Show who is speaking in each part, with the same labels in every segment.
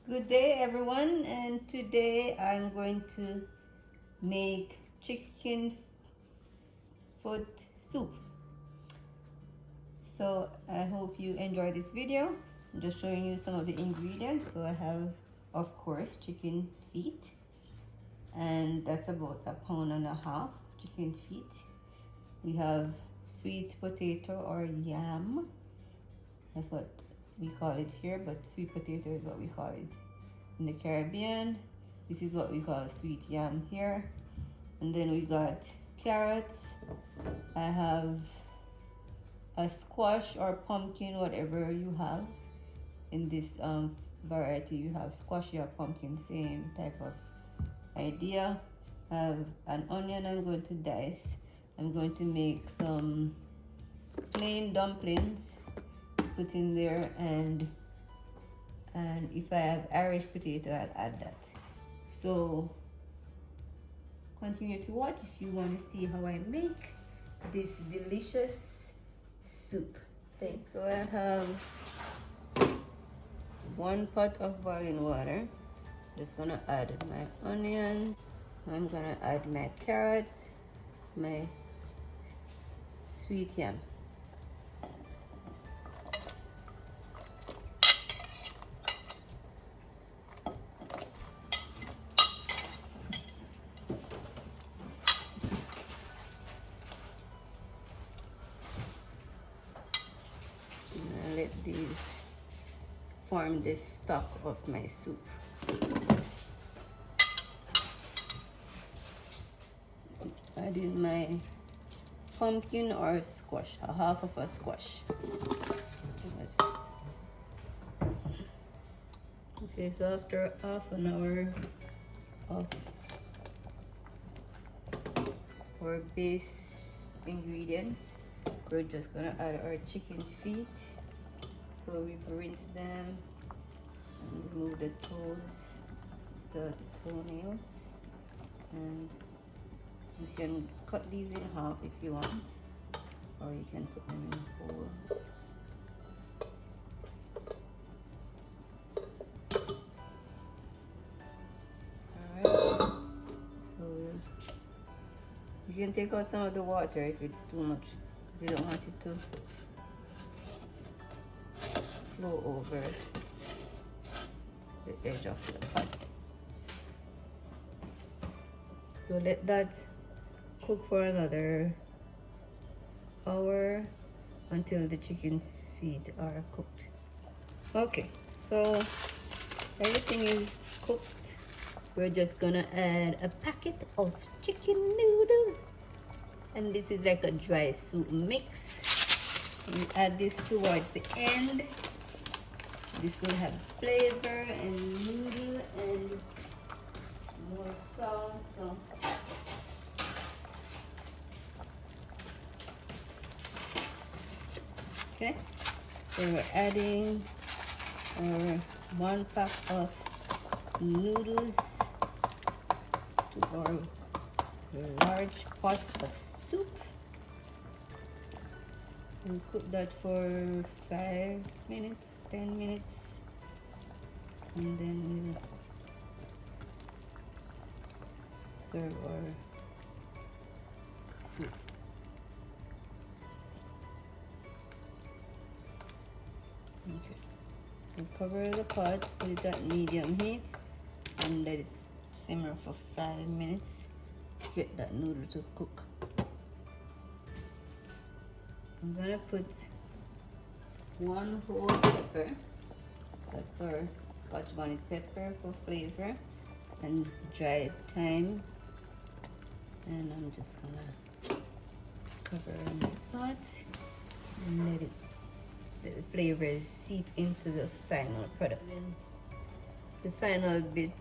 Speaker 1: Good day, everyone, and today I'm going to make chicken foot soup. So I hope you enjoy this video. I'm just showing you some of the ingredients. So I have, of course, chicken feet, and that's about 1.5 pounds chicken feet. We have sweet potato or yam. That's what we call it here, but sweet potato is what we call it in the Caribbean. This is what we call sweet yam here. And then we got carrots. I have a squash or pumpkin, whatever you have. In this variety, you have squashy or pumpkin, same type of idea. I have an onion I'm going to dice. I'm going to make some plain dumplings, put in there, and if I have Irish potato, I'll add that. So continue to watch if you want to see how I make this delicious soup. Thanks. So I have 1 pot of boiling water. Just gonna add my onions. I'm gonna add my carrots, my sweet yam. Let these form the stock of my soup. Add in my pumpkin or squash, a half of a squash. Okay, so after half an hour of our base ingredients, we're just gonna add our chicken feet. So we've rinsed them and remove the toes, the toenails, and you can cut these in half if you want, or you can put them in whole. Alright, so you can take out some of the water if it's too much, because you don't want it to flow over the edge of the pot. So let that cook for another hour until the chicken feet are cooked. Okay, so everything is cooked. We're just gonna add a packet of chicken noodle, and this is like a dry soup mix. We add this towards the end. This will have flavor and noodle and more salt. So okay, so we're adding our 1 pack of noodles to our large pot of soup. We'll cook that for 5 minutes, 10 minutes, and then we'll serve our soup. Okay, so cover the pot, put it at medium heat, and let it simmer for 5 minutes. Get that noodle to cook. I'm gonna put 1 whole pepper. That's our Scotch bonnet pepper for flavor, and dried thyme. And I'm just gonna cover my pot and let the flavors seep into the final product. And the final bit.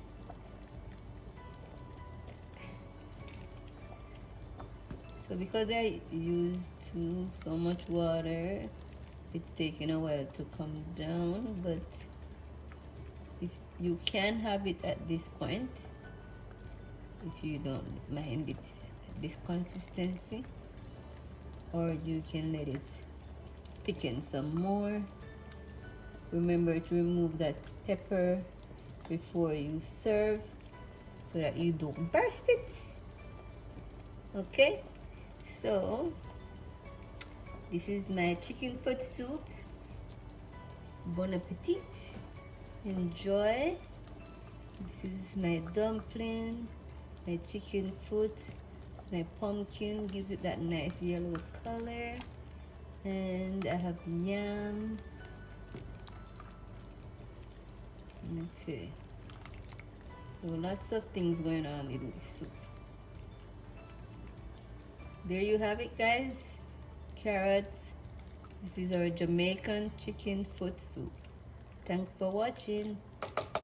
Speaker 1: So because I used so much water, it's taking a while to come down, but if you can have it at this point, if you don't mind it this consistency, or you can let it thicken some more. Remember to remove that pepper before you serve so that you don't burst it. Okay, so this is my chicken foot soup. Bon appetit. Enjoy. This is my dumpling, my chicken foot, my pumpkin gives it that nice yellow color, and I have yam. Okay, so lots of things going on in this soup. There you have it, guys. Carrots. This is our Jamaican chicken foot soup. Thanks for watching.